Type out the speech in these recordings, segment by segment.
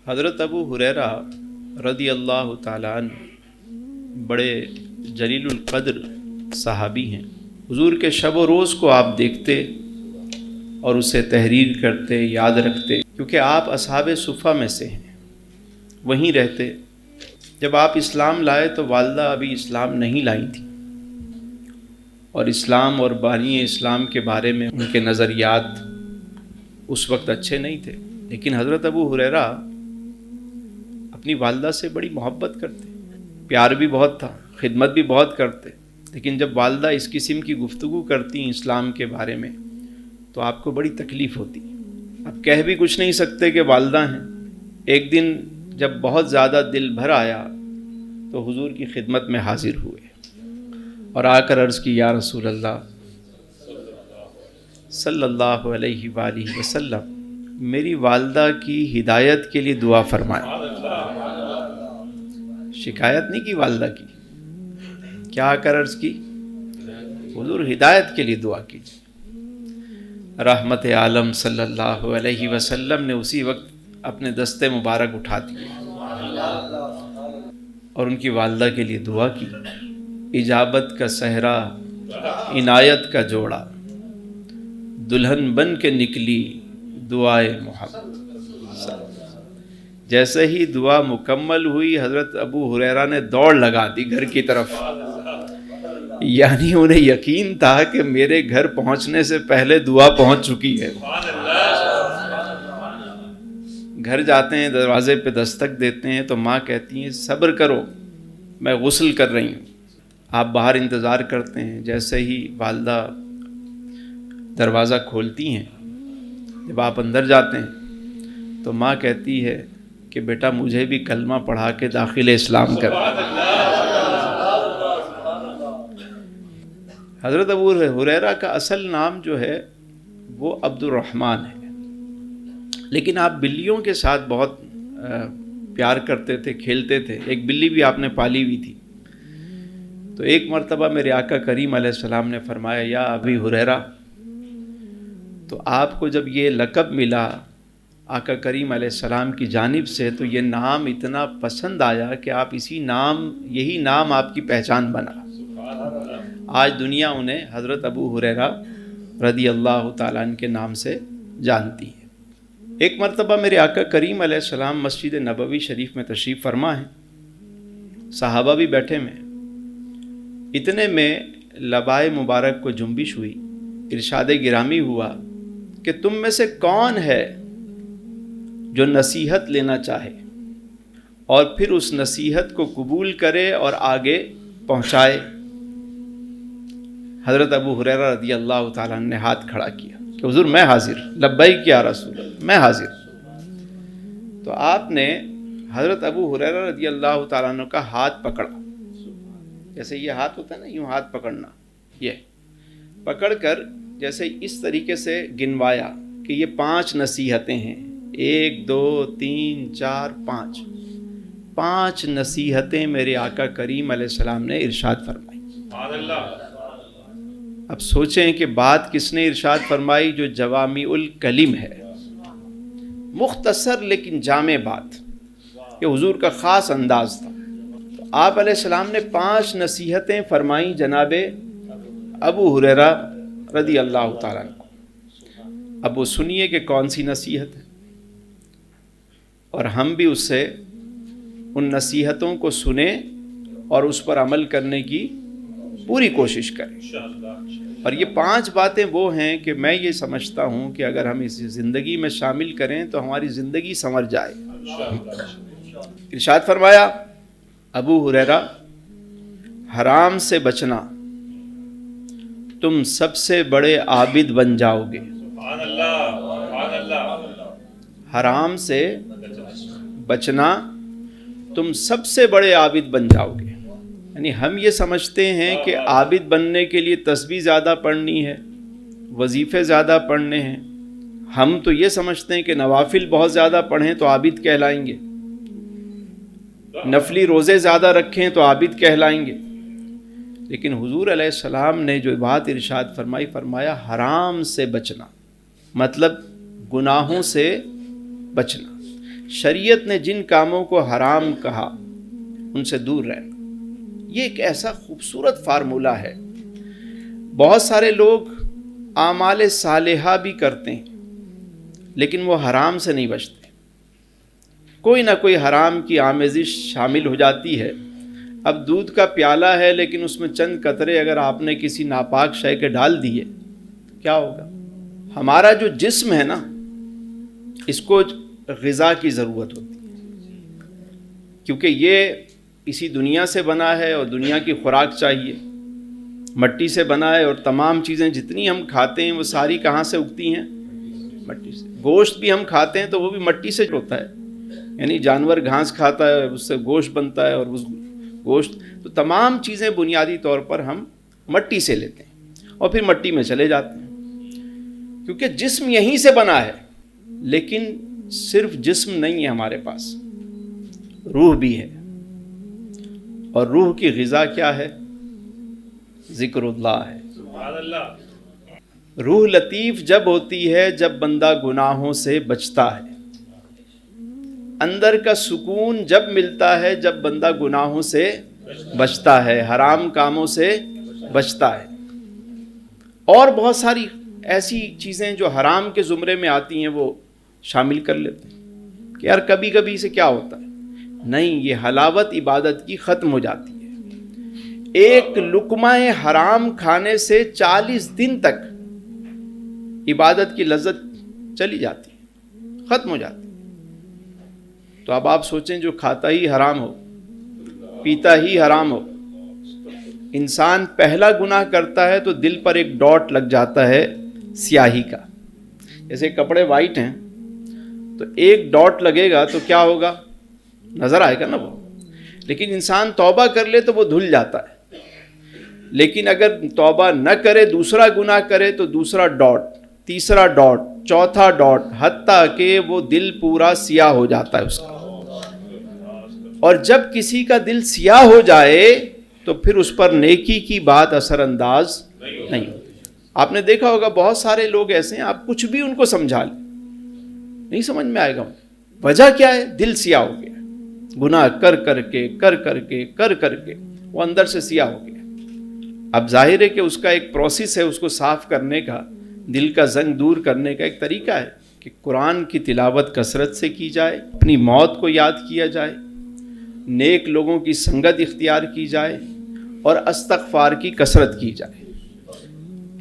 حضرت ابو ہریرہ رضی اللہ تعالیٰ عنہ بڑے جلیل القدر صحابی ہیں۔ حضور کے شب و روز کو آپ دیکھتے اور اسے تحریر کرتے، یاد رکھتے، کیونکہ آپ اصحاب صفہ میں سے ہیں، وہیں رہتے۔ جب آپ اسلام لائے تو والدہ ابھی اسلام نہیں لائی تھی، اور اسلام اور بانی اسلام کے بارے میں ان کے نظریات اس وقت اچھے نہیں تھے، لیکن حضرت ابو ہریرہ اپنی والدہ سے بڑی محبت کرتے، پیار بھی بہت تھا، خدمت بھی بہت کرتے، لیکن جب والدہ اس قسم کی گفتگو کرتی ہیں اسلام کے بارے میں تو آپ کو بڑی تکلیف ہوتی۔ آپ کہہ بھی کچھ نہیں سکتے کہ والدہ ہیں۔ ایک دن جب بہت زیادہ دل بھر آیا تو حضور کی خدمت میں حاضر ہوئے اور آ کر عرض کی، یا رسول اللہ صلی اللہ علیہ وآلہ وسلم، میری والدہ کی ہدایت کے لیے دعا فرمائیں۔ شکایت نہیں کی والدہ کی، کیا آ کر عرض کی؟ حضور ہدایت کے لیے دعا کیجیے۔ رحمت عالم صلی اللہ علیہ وسلم نے اسی وقت اپنے دستے مبارک اٹھا دیے اور ان کی والدہ کے لیے دعا کی۔ اجابت کا صحرا، عنایت کا جوڑا، دلہن بن کے نکلی دعائے محمد۔ جیسے ہی دعا مکمل ہوئی، حضرت ابو ہریرہ نے دوڑ لگا دی گھر کی طرف، یعنی انہیں یقین تھا کہ میرے گھر پہنچنے سے پہلے دعا پہنچ چکی ہے۔ گھر جاتے ہیں، دروازے پہ دستک دیتے ہیں تو ماں کہتی ہیں صبر کرو، میں غسل کر رہی ہوں۔ آپ باہر انتظار کرتے ہیں، جیسے ہی والدہ دروازہ کھولتی ہیں، جب آپ اندر جاتے ہیں تو ماں کہتی ہے کہ بیٹا مجھے بھی کلمہ پڑھا کے داخل اسلام کر۔ حضرت ابو ہریرہ کا اصل نام جو ہے وہ عبد الرحمن ہے، لیکن آپ بلیوں کے ساتھ بہت پیار کرتے تھے، کھیلتے تھے۔ ایک بلی بھی آپ نے پالی ہوئی تھی۔ تو ایک مرتبہ میرے آقا کریم علیہ السلام نے فرمایا، یا ابی ہریرہ، تو آپ کو جب یہ لقب ملا آقا کریم علیہ السلام کی جانب سے تو یہ نام اتنا پسند آیا کہ آپ یہی نام آپ کی پہچان بنا۔ آج دنیا انہیں حضرت ابو ہریرہ رضی اللہ تعالیٰ عنہ کے نام سے جانتی ہے۔ ایک مرتبہ میرے آقا کریم علیہ السلام مسجد نبوی شریف میں تشریف فرما ہیں، صحابہ بھی بیٹھے میں، اتنے میں لبائے مبارک کو جنبش ہوئی، ارشاد گرامی ہوا کہ تم میں سے کون ہے جو نصیحت لینا چاہے اور پھر اس نصیحت کو قبول کرے اور آگے پہنچائے۔ حضرت ابو ہریرہ رضی اللہ تعالیٰ عنہ نے ہاتھ کھڑا کیا کہ حضور میں حاضر، لبیک یا رسول اللہ، میں حاضر۔ تو آپ نے حضرت ابو ہریرہ رضی اللہ تعالیٰ عنہ کا ہاتھ پکڑا، جیسے یہ ہاتھ ہوتا ہے نا، یوں ہاتھ پکڑنا، یہ پکڑ کر جیسے اس طریقے سے گنوایا کہ یہ 5 نصیحتیں ہیں، 1 2 3 4 5، 5 نصیحتیں میرے آقا کریم علیہ السلام نے ارشاد فرمائی۔ اب سوچیں کہ بات کس نے ارشاد فرمائی؟ جو جوامع الکلم ہے، مختصر لیکن جامع بات، یہ حضور کا خاص انداز تھا۔ تو آپ علیہ السلام نے 5 نصیحتیں فرمائیں جناب ابو ہریرہ رضی اللہ تعالیٰ عنہ۔ اب وہ سنیے کہ کون سی نصیحت ہے، اور ہم بھی اس سے ان نصیحتوں کو سنیں اور اس پر عمل کرنے کی پوری کوشش کریں۔ اور یہ 5 باتیں وہ ہیں کہ میں یہ سمجھتا ہوں کہ اگر ہم اسے زندگی میں شامل کریں تو ہماری زندگی سنور جائے۔ ارشاد فرمایا ابو ہریرہ، حرام سے بچنا، تم سب سے بڑے عابد بن جاؤ گے۔ حرام سے بچنا، تم سب سے بڑے عابد بن جاؤ گے۔ یعنی ہم یہ سمجھتے ہیں کہ عابد بننے کے لیے تسبیح زیادہ پڑھنی ہے، وظیفے زیادہ پڑھنے ہیں۔ ہم تو یہ سمجھتے ہیں کہ نوافل بہت زیادہ پڑھیں تو عابد کہلائیں گے، نفلی روزے زیادہ رکھیں تو عابد کہلائیں گے۔ لیکن حضور علیہ السلام نے جو بات ارشاد فرمائی، فرمایا حرام سے بچنا، مطلب گناہوں سے بچنا۔ شریعت نے جن کاموں کو حرام کہا ان سے دور رہنا. یہ ایک ایسا خوبصورت فارمولہ ہے. بہت سارے لوگ اعمال صالحہ بھی کرتے ہیں لیکن وہ حرام سے نہیں بچتے. کوئی نہ کوئی حرام کی آمیزش شامل ہو جاتی ہے. اب دودھ کا پیالہ ہے لیکن اس میں چند قطرے اگر آپ نے کسی ناپاک شے کے ڈال دیے کیا ہوگا؟ ہمارا جو جسم ہے نا اس کو غذا کی ضرورت ہوتی ہے کیونکہ یہ اسی دنیا سے بنا ہے اور دنیا کی خوراک چاہیے. مٹی سے بنا ہے اور تمام چیزیں جتنی ہم کھاتے ہیں وہ ساری کہاں سے اگتی ہیں؟ مٹی سے. گوشت بھی ہم کھاتے ہیں تو وہ بھی مٹی سے ہوتا ہے. یعنی جانور گھاس کھاتا ہے اس سے گوشت بنتا ہے اور اس گوشت تو تمام چیزیں بنیادی طور پر ہم مٹی سے لیتے ہیں اور پھر مٹی میں چلے جاتے ہیں کیونکہ جسم یہیں سے بنا ہے. لیکن صرف جسم نہیں ہے ہمارے پاس، روح بھی ہے. اور روح کی غذا کیا ہے؟ ذکر اللہ ہے. روح لطیف جب ہوتی ہے جب بندہ گناہوں سے بچتا ہے. اندر کا سکون جب ملتا ہے جب بندہ گناہوں سے بچتا ہے، حرام کاموں سے بچتا ہے. اور بہت ساری ایسی چیزیں جو حرام کے زمرے میں آتی ہیں وہ شامل کر لیتے ہیں کہ یار کبھی کبھی سے کیا ہوتا ہے. نہیں، یہ حلاوت عبادت کی ختم ہو جاتی ہے. ایک لقمہ حرام کھانے سے 40 دن تک عبادت کی لذت چلی جاتی ہے، ختم ہو جاتی ہے. تو اب آپ سوچیں جو کھاتا ہی حرام ہو، پیتا ہی حرام ہو، انسان پہلا گناہ کرتا ہے تو دل پر ایک ڈاٹ لگ جاتا ہے سیاہی کا. جیسے کپڑے وائٹ ہیں تو ایک ڈاٹ لگے گا تو کیا ہوگا؟ نظر آئے گا نا وہ. لیکن انسان توبہ کر لے تو وہ دھل جاتا ہے. لیکن اگر توبہ نہ کرے، دوسرا گناہ کرے تو دوسرا ڈاٹ، تیسرا ڈاٹ، چوتھا ڈاٹ، حتیٰ کہ وہ دل پورا سیاہ ہو جاتا ہے اس کا. اور جب کسی کا دل سیاہ ہو جائے تو پھر اس پر نیکی کی بات اثر انداز نہیں ہوتی. آپ نے دیکھا ہوگا بہت سارے لوگ ایسے ہیں آپ کچھ بھی ان کو سمجھا لیں نہیں سمجھ میں آئے گا. وجہ کیا ہے؟ دل سیاہ ہو گیا. گناہ کر کر کے وہ اندر سے سیاہ ہو گیا. اب ظاہر ہے کہ اس کا ایک پروسیس ہے، اس کو صاف کرنے کا، دل کا زنگ دور کرنے کا ایک طریقہ ہے کہ قرآن کی تلاوت کثرت سے کی جائے، اپنی موت کو یاد کیا جائے، نیک لوگوں کی سنگت اختیار کی جائے اور استغفار کی کثرت کی جائے.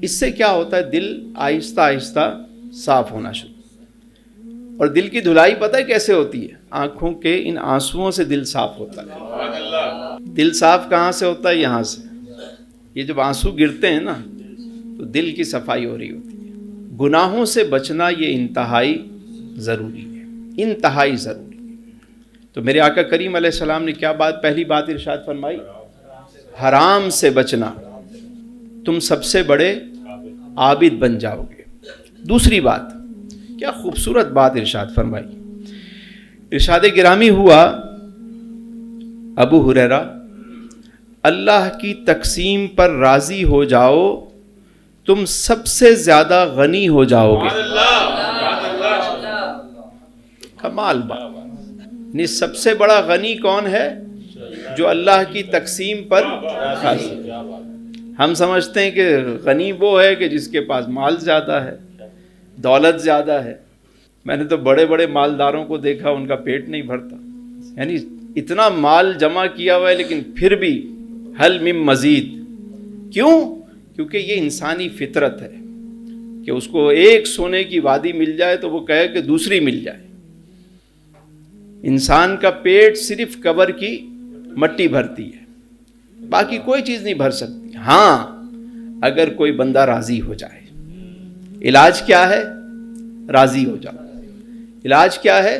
اس سے کیا ہوتا ہے؟ دل آہستہ آہستہ صاف ہونا شروع. اور دل کی دھلائی پتہ ہے کیسے ہوتی ہے؟ آنکھوں کے ان آنسوؤں سے دل صاف ہوتا ہے. دل صاف کہاں سے ہوتا ہے؟ یہاں سے. یہ جب آنسو گرتے ہیں نا تو دل کی صفائی ہو رہی ہوتی ہے. گناہوں سے بچنا یہ انتہائی ضروری ہے، انتہائی ضروری ہے. تو میرے آقا کریم علیہ السلام نے کیا بات، پہلی بات ارشاد فرمائی؟ حرام سے بچنا، تم سب سے بڑے عابد بن جاؤ گے. دوسری بات، کیا خوبصورت بات ارشاد فرمائی. ارشاد گرامی ہوا ابو ہریرہ، اللہ کی تقسیم پر راضی ہو جاؤ تم سب سے زیادہ غنی ہو جاؤ گے. کمال بات. یعنی سب سے بڑا غنی کون ہے؟ جو اللہ کی تقسیم پر راضی. ہم سمجھتے ہیں کہ غنی وہ ہے کہ جس کے پاس مال زیادہ ہے، دولت زیادہ ہے. میں نے تو بڑے بڑے مالداروں کو دیکھا ان کا پیٹ نہیں بھرتا. یعنی اتنا مال جمع کیا ہوا ہے لیکن پھر بھی حل من مزید. کیوں؟ کیونکہ یہ انسانی فطرت ہے کہ اس کو ایک سونے کی وادی مل جائے تو وہ کہے کہ دوسری مل جائے. انسان کا پیٹ صرف قبر کی مٹی بھرتی ہے، باقی کوئی چیز نہیں بھر سکتی. ہاں اگر کوئی بندہ راضی ہو جائے. علاج کیا ہے؟ راضی ہو جاؤ. علاج کیا ہے؟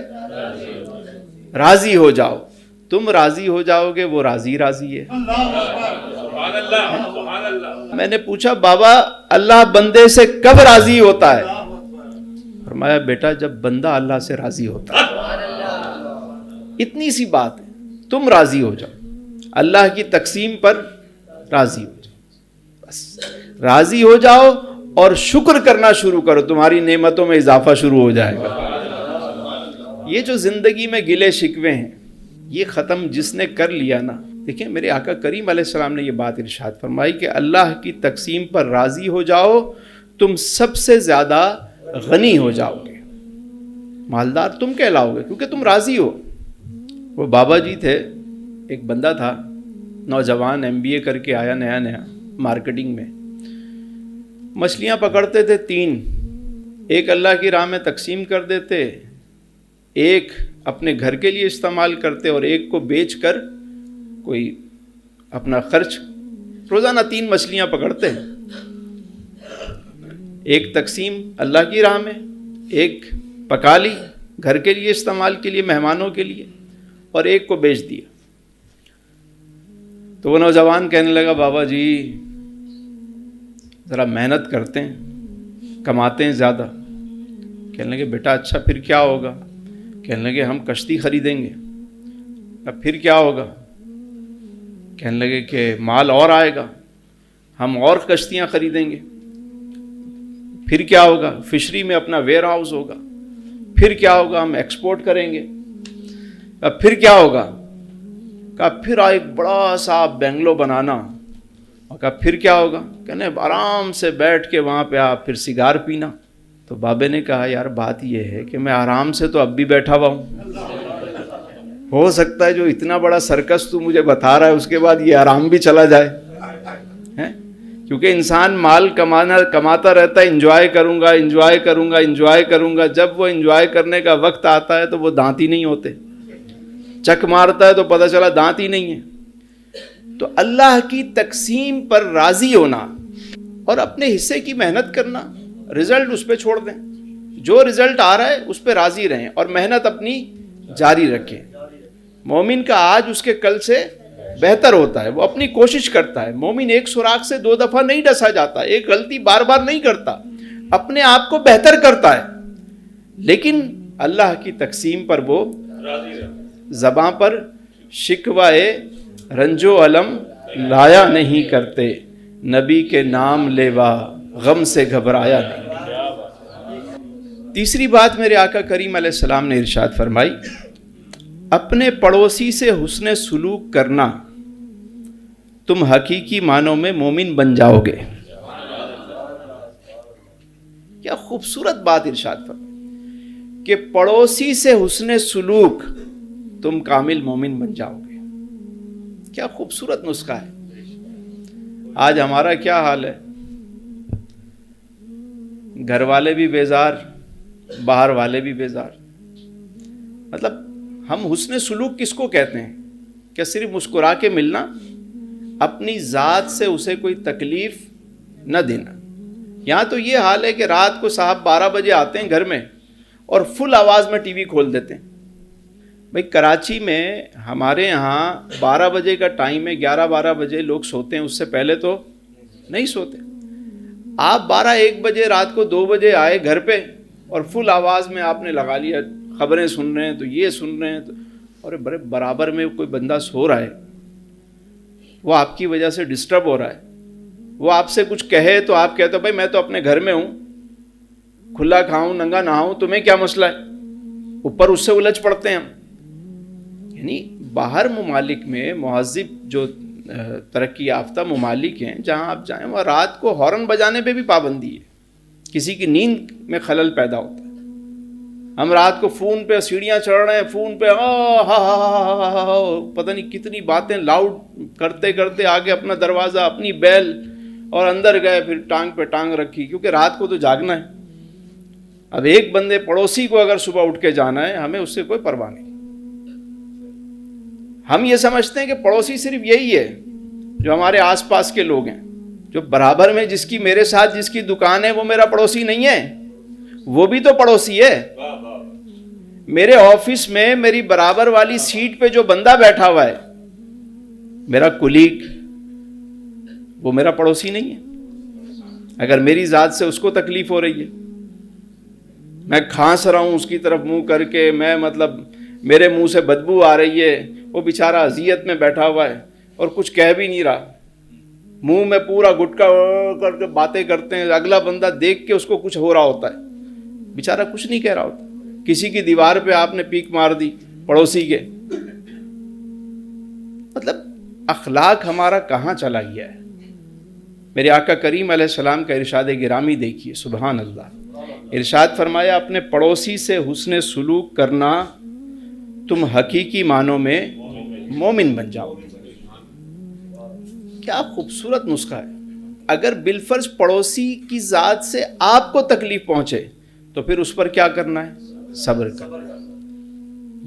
راضی ہو جاؤ. تم راضی ہو جاؤ گے، وہ راضی راضی ہے. میں نے پوچھا بابا اللہ بندے سے کب راضی ہوتا ہے؟ فرمایا بیٹا جب بندہ اللہ سے راضی ہوتا ہے. اتنی سی بات ہے، تم راضی ہو جاؤ، اللہ کی تقسیم پر راضی ہو جاؤ. بس راضی ہو جاؤ اور شکر کرنا شروع کرو، تمہاری نعمتوں میں اضافہ شروع ہو جائے گا. یہ جو زندگی میں گلے شکوے ہیں یہ ختم جس نے کر لیا نا. دیکھیں میرے آقا کریم علیہ السلام نے یہ بات ارشاد فرمائی کہ اللہ کی تقسیم پر راضی ہو جاؤ, تم سب سے زیادہ غنی ہو جاؤ گے, مالدار تم کہلاؤ گے کیونکہ تم راضی ہو. وہ بابا جی تھے, ایک بندہ تھا نوجوان, MBA کر کے آیا نیا مارکیٹنگ میں, مچھلیاں پکڑتے تھے 3, ایک اللہ کی راہ میں تقسیم کر دیتے, ایک اپنے گھر کے لیے استعمال کرتے اور ایک کو بیچ کر کوئی اپنا خرچ. روزانہ 3 مچھلیاں پکڑتے, ایک تقسیم اللہ کی راہ میں, ایک پکا لی گھر کے لیے استعمال کے لیے مہمانوں کے لیے, اور ایک کو بیچ دیا. تو وہ نوجوان کہنے لگا بابا جی ذرا محنت کرتے ہیں, کماتے ہیں زیادہ. کہنے لگے بیٹا اچھا پھر کیا ہوگا؟ کہنے لگے ہم کشتی خریدیں گے. اب پھر کیا ہوگا؟ کہنے لگے کہ مال اور آئے گا, ہم اور کشتیاں خریدیں گے. پھر کیا ہوگا؟ فشری میں اپنا ویئر ہاؤس ہوگا. پھر کیا ہوگا؟ ہم ایکسپورٹ کریں گے. اب پھر کیا ہوگا؟ کہا پھر ایک بڑا سا بنگلو بنانا. اور کہا پھر کیا ہوگا؟ کہنے آرام سے بیٹھ کے وہاں پہ آپ پھر سگار پینا. تو بابے نے کہا یار بات یہ ہے کہ میں آرام سے تو اب بھی بیٹھا ہوا ہوں, ہو سکتا ہے جو اتنا بڑا سرکس تو مجھے بتا رہا ہے اس کے بعد یہ آرام بھی چلا جائے. کیونکہ انسان مال کماتا رہتا ہے, انجوائے کروں گا انجوائے کروں گا انجوائے کروں گا. جب وہ انجوائے کرنے کا وقت آتا ہے تو وہ دانت ہی نہیں ہوتے, چک مارتا ہے تو پتہ چلا دانت ہی نہیں ہے. تو اللہ کی تقسیم پر راضی ہونا اور اپنے حصے کی محنت کرنا, رزلٹ اس پہ چھوڑ دیں, جو رزلٹ آ رہا ہے اس پہ راضی رہیں اور محنت اپنی جاری رکھیں. مومن کا آج اس کے کل سے بہتر ہوتا ہے, وہ اپنی کوشش کرتا ہے. مومن ایک سوراخ سے 2 دفعہ نہیں ڈسا جاتا, ایک غلطی بار بار نہیں کرتا, اپنے آپ کو بہتر کرتا ہے. لیکن اللہ کی تقسیم پر وہ زباں پر شکوائے رنج و علم لایا نہیں کرتے, نبی کے نام لیوا غم سے گھبرایا نہیں. تیسری بات میرے آقا کریم علیہ السلام نے ارشاد فرمائی, اپنے پڑوسی سے حسن سلوک کرنا, تم حقیقی معنوں میں مومن بن جاؤ گے. کیا خوبصورت بات ارشاد فرمائی کہ پڑوسی سے حسن سلوک تم کامل مومن بن جاؤ گے. کیا خوبصورت نسخہ ہے. آج ہمارا کیا حال ہے, گھر والے بھی بیزار, باہر والے بھی بیزار. مطلب ہم حسن سلوک کس کو کہتے ہیں؟ کیا صرف مسکرا کے ملنا, اپنی ذات سے اسے کوئی تکلیف نہ دینا. یہاں تو یہ حال ہے کہ رات کو صاحب 12 بجے آتے ہیں گھر میں اور فل آواز میں ٹی وی کھول دیتے ہیں. بھائی کراچی میں ہمارے یہاں 12 بجے کا ٹائم ہے, 11-12 بجے لوگ سوتے ہیں, اس سے پہلے تو نہیں سوتے. آپ 12-1 بجے رات کو 2 بجے آئے گھر پہ اور فل آواز میں آپ نے لگا لیا, خبریں سن رہے ہیں تو یہ سن رہے ہیں تو, اور بڑے برابر میں کوئی بندہ سو رہا ہے, وہ آپ کی وجہ سے ڈسٹرب ہو رہا ہے. وہ آپ سے کچھ کہے تو آپ کہتے ہو بھائی میں تو اپنے گھر میں ہوں, کھلا کھاؤں ننگا نہاؤں, تمہیں کیا مسئلہ ہے. اوپر اس سے الجھ پڑتے ہیں ہم. یعنی باہر ممالک میں مہذب جو ترقی یافتہ ممالک ہیں جہاں آپ جائیں, وہاں رات کو ہارن بجانے پہ بھی پابندی ہے, کسی کی نیند میں خلل پیدا ہوتا ہے. ہم رات کو فون پہ سیڑھیاں چڑھ رہے ہیں, فون پہ پتہ نہیں کتنی باتیں لاؤڈ کرتے کرتے آگے اپنا دروازہ, اپنی بیل, اور اندر گئے, پھر ٹانگ پہ ٹانگ رکھی, کیونکہ رات کو تو جاگنا ہے. اب ایک بندے پڑوسی کو اگر صبح اٹھ کے جانا ہے, ہمیں اس سے کوئی پرواہ نہیں. ہم یہ سمجھتے ہیں کہ پڑوسی صرف یہی ہے جو ہمارے آس پاس کے لوگ ہیں, جو برابر میں جس کی میرے ساتھ جس کی دکان ہے وہ میرا پڑوسی نہیں ہے, وہ بھی تو پڑوسی ہے. میرے آفس میں میری برابر والی سیٹ پہ جو بندہ بیٹھا ہوا ہے, میرا کولیگ, وہ میرا پڑوسی نہیں ہے. اگر میری ذات سے اس کو تکلیف ہو رہی ہے, میں کھانس رہا ہوں اس کی طرف منہ کر کے, میں مطلب میرے منہ سے بدبو آ رہی ہے, وہ بیچارہ اذیت میں بیٹھا ہوا ہے اور کچھ کہہ بھی نہیں رہا, منہ میں پورا گٹکا کر کے باتیں کرتے ہیں, اگلا بندہ دیکھ کے اس کو کچھ ہو رہا ہوتا ہے, بیچارہ کچھ نہیں کہہ رہا ہوتا. کسی کی دیوار پہ آپ نے پیک مار دی پڑوسی کے. مطلب اخلاق ہمارا کہاں چلا گیا ہے. میرے آقا کریم علیہ السلام کا ارشاد گرامی دیکھیے, سبحان اللہ. ارشاد فرمایا اپنے پڑوسی سے حسن سلوک کرنا تم حقیقی معنوں میں مومن بن جاؤ. کیا خوبصورت نسخہ ہے. اگر بالفرض پڑوسی کی ذات سے آپ کو تکلیف پہنچے تو پھر اس پر کیا کرنا ہے؟ صبر کرنا.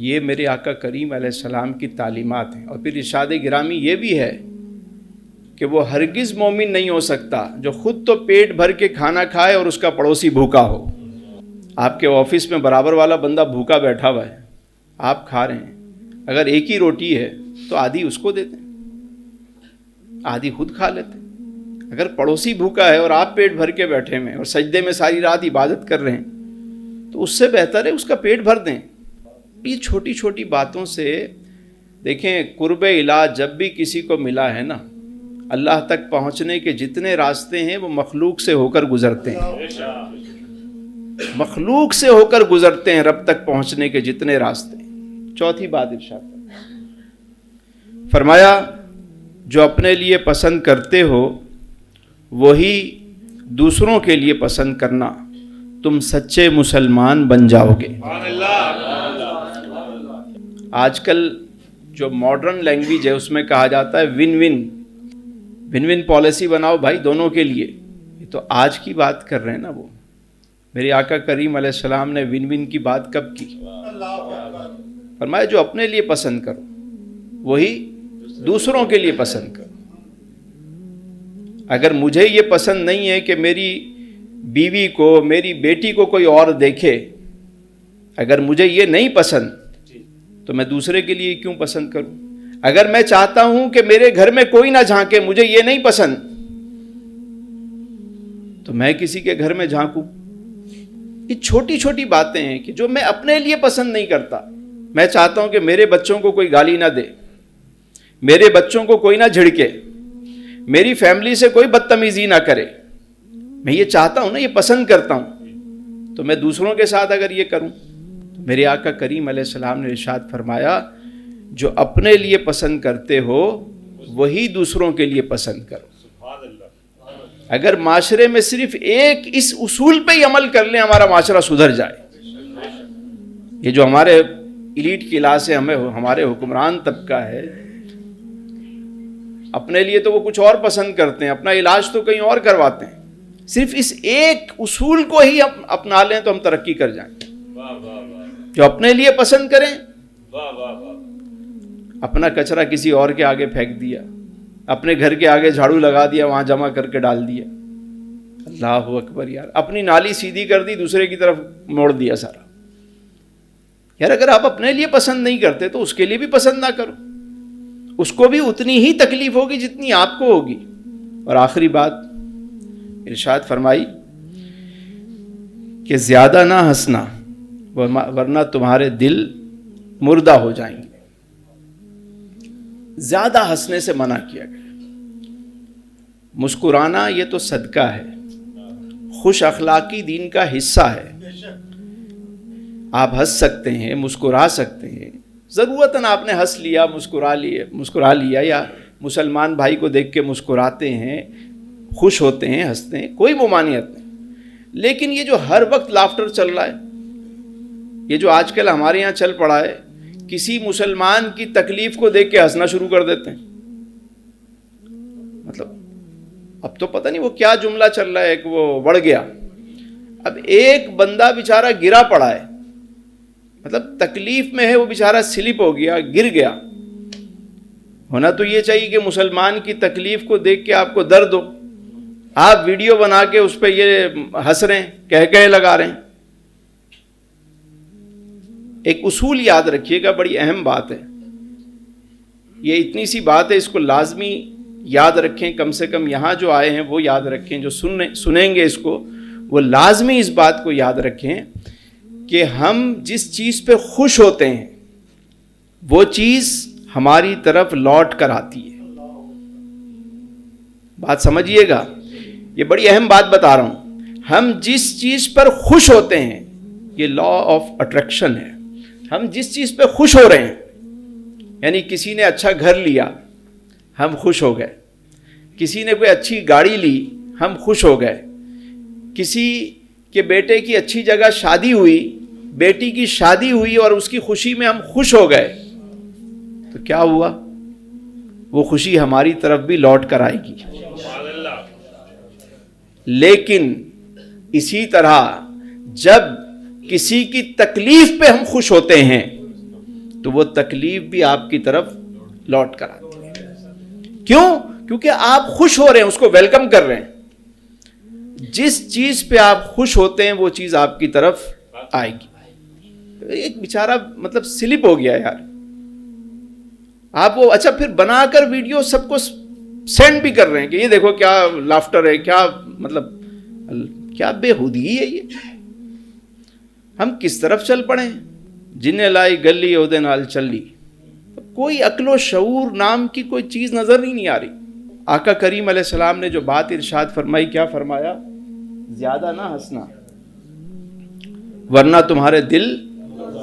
یہ میرے آقا کریم علیہ السلام کی تعلیمات ہیں. اور پھر ارشاد گرامی یہ بھی ہے کہ وہ ہرگز مومن نہیں ہو سکتا جو خود تو پیٹ بھر کے کھانا کھائے اور اس کا پڑوسی بھوکا ہو. آپ کے آفس میں برابر والا بندہ بھوکا بیٹھا ہوا ہے, آپ کھا رہے ہیں, اگر ایک ہی روٹی ہے تو آدھی اس کو دیتے ہیں, آدھی خود کھا لیتے ہیں. اگر پڑوسی بھوکا ہے اور آپ پیٹ بھر کے بیٹھے ہوئے اور سجدے میں ساری رات عبادت کر رہے ہیں تو اس سے بہتر ہے اس کا پیٹ بھر دیں. یہ چھوٹی چھوٹی باتوں سے دیکھیں, قرب الہ جب بھی کسی کو ملا ہے نا, اللہ تک پہنچنے کے جتنے راستے ہیں وہ مخلوق سے ہو کر گزرتے ہیں. مخلوق سے ہو کر گزرتے ہیں رب تک پہنچنے کے جتنے راستے ہیں. چوتھی بات ارشاد فرمایا جو اپنے لیے پسند کرتے ہو وہی دوسروں کے لیے پسند کرنا, تم سچے مسلمان بن جاؤ گے. آج کل جو ماڈرن لینگویج ہے اس میں کہا جاتا ہے ون ون پالیسی بناؤ بھائی دونوں کے لیے. یہ تو آج کی بات کر رہے ہیں نا. وہ میرے آقا کریم علیہ السلام نے ون ون کی بات کب کی؟ فرمایا جو اپنے لیے پسند کرو وہی دوسروں کے لیے پسند کرو. اگر مجھے یہ پسند نہیں ہے کہ میری بیوی کو, میری بیٹی کو کوئی اور دیکھے, اگر مجھے یہ نہیں پسند تو میں دوسرے کے لیے کیوں پسند کروں؟ اگر میں چاہتا ہوں کہ میرے گھر میں کوئی نہ جھانکے, مجھے یہ نہیں پسند, تو میں کسی کے گھر میں جھانکوں؟ یہ چھوٹی چھوٹی باتیں ہیں کہ جو میں اپنے لیے پسند نہیں کرتا. میں چاہتا ہوں کہ میرے بچوں کو کوئی گالی نہ دے, میرے بچوں کو کوئی نہ جھڑکے, میری فیملی سے کوئی بدتمیزی نہ کرے. میں یہ چاہتا ہوں نا, یہ پسند کرتا ہوں, تو میں دوسروں کے ساتھ اگر یہ کروں تو میرے آقا کریم علیہ السلام نے ارشاد فرمایا جو اپنے لیے پسند کرتے ہو وہی دوسروں کے لیے پسند کرو. اگر معاشرے میں صرف ایک اس اصول پہ ہی عمل کر لیں ہمارا معاشرہ سدھر جائے. یہ جو ہمارے ایلیٹ کلاس ہے, ہمارے حکمران طبقہ ہے, اپنے لیے تو وہ کچھ اور پسند کرتے ہیں, اپنا علاج تو کہیں اور کرواتے ہیں. صرف اس ایک اصول کو ہی اپنا لیں تو ہم ترقی کر جائیں. جو اپنے لیے پسند کریں, اپنا کچرا کسی اور کے آگے پھینک دیا, اپنے گھر کے آگے جھاڑو لگا دیا, وہاں جمع کر کے ڈال دیا. اللہ اکبر یار, اپنی نالی سیدھی کر دی, دوسرے کی طرف موڑ دیا سارا. یار اگر آپ اپنے لیے پسند نہیں کرتے تو اس کے لیے بھی پسند نہ کرو, اس کو بھی اتنی ہی تکلیف ہوگی جتنی آپ کو ہوگی. اور آخری بات ارشاد فرمائی کہ زیادہ نہ ہنسنا ورنہ تمہارے دل مردہ ہو جائیں گے. زیادہ ہنسنے سے منع کیا گیا. مسکرانا یہ تو صدقہ ہے, خوش اخلاقی دین کا حصہ ہے. آپ ہنس سکتے ہیں, مسکرا سکتے ہیں, ضرورتاً آپ نے ہنس لیا, مسکرا لیا, یا مسلمان بھائی کو دیکھ کے مسکراتے ہیں, خوش ہوتے ہیں, ہنستے ہیں, کوئی ممانعت نہیں. لیکن یہ جو ہر وقت لافٹر چل رہا ہے, یہ جو آج کل ہمارے یہاں چل پڑا ہے, کسی مسلمان کی تکلیف کو دیکھ کے ہنسنا شروع کر دیتے ہیں. مطلب اب تو پتہ نہیں وہ کیا جملہ چل رہا ہے کہ وہ بڑھ گیا. اب ایک بندہ بیچارہ گرا پڑا ہے, مطلب تکلیف میں ہے, وہ بیچارہ سلپ ہو گیا, گر گیا. ہونا تو یہ چاہیے کہ مسلمان کی تکلیف کو دیکھ کے آپ کو درد ہو, آپ ویڈیو بنا کے اس پہ یہ ہنس رہے ہیں, کہہ لگا رہے ہیں. ایک اصول یاد رکھیے گا, بڑی اہم بات ہے. یہ اتنی سی بات ہے, اس کو لازمی یاد رکھیں. کم سے کم یہاں جو آئے ہیں وہ یاد رکھیں, جو سنیں گے اس کو وہ لازمی اس بات کو یاد رکھیں کہ ہم جس چیز پہ خوش ہوتے ہیں وہ چیز ہماری طرف لوٹ کر آتی ہے. بات سمجھیے گا, یہ بڑی اہم بات بتا رہا ہوں. ہم جس چیز پر خوش ہوتے ہیں یہ لا آف اٹریکشن ہے. ہم جس چیز پہ خوش ہو رہے ہیں، یعنی کسی نے اچھا گھر لیا ہم خوش ہو گئے، کسی نے کوئی اچھی گاڑی لی ہم خوش ہو گئے، کسی کے بیٹے کی اچھی جگہ شادی ہوئی، بیٹی کی شادی ہوئی اور اس کی خوشی میں ہم خوش ہو گئے، تو کیا ہوا؟ وہ خوشی ہماری طرف بھی لوٹ کر آئے گی. لیکن اسی طرح جب کسی کی تکلیف پہ ہم خوش ہوتے ہیں تو وہ تکلیف بھی آپ کی طرف لوٹ کر آتی ہے. کیوں؟ کیونکہ آپ خوش ہو رہے ہیں، اس کو ویلکم کر رہے ہیں. جس چیز پہ آپ خوش ہوتے ہیں وہ چیز آپ کی طرف آئے گی. ایک بیچارہ مطلب سلپ ہو گیا یار، آپ وہ اچھا پھر بنا کر ویڈیو سب کو سینڈ بھی کر رہے ہیں کہ یہ دیکھو کیا لافٹر ہے، کیا مطلب کیا بےہودگی ہے یہ. ہم کس طرف چل پڑے؟ جنہیں لائی گلی اودے نال چلی. کوئی عقل و شعور نام کی کوئی چیز نظر ہی نہیں آ رہی. آقا کریم علیہ السلام نے جو بات ارشاد فرمائی، کیا فرمایا؟ زیادہ نہ ہنسنا ورنہ تمہارے دل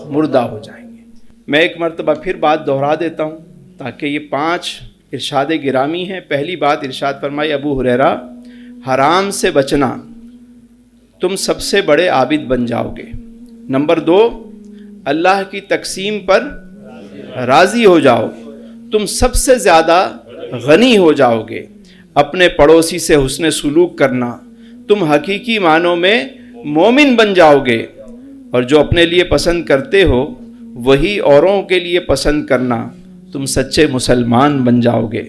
مردہ ہو جائیں گے. میں ایک مرتبہ پھر بات دہرا دیتا ہوں تاکہ یہ 5 ارشاد گرامی ہیں. پہلی بات ارشاد فرمائی ابو ہریرہ، حرام سے بچنا تم سب سے بڑے عابد بن جاؤ گے. نمبر 2، اللہ کی تقسیم پر راضی ہو جاؤ، تم سب سے زیادہ غنی ہو جاؤ گے. اپنے پڑوسی سے حسن سلوک کرنا، تم حقیقی معنوں میں مومن بن جاؤ گے. اور جو اپنے لیے پسند کرتے ہو وہی اوروں کے لیے پسند کرنا، تم سچے مسلمان بن جاؤ گے.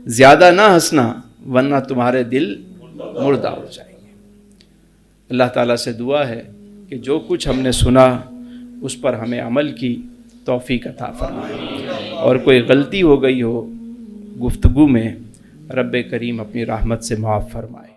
زیادہ نہ ہنسنا ورنہ تمہارے دل مردہ ہو جائیں گے. اللہ تعالیٰ سے دعا ہے کہ جو کچھ ہم نے سنا اس پر ہمیں عمل کی توفیق عطا فرمائے، اور کوئی غلطی ہو گئی ہو گفتگو میں رب کریم اپنی رحمت سے معاف فرمائے.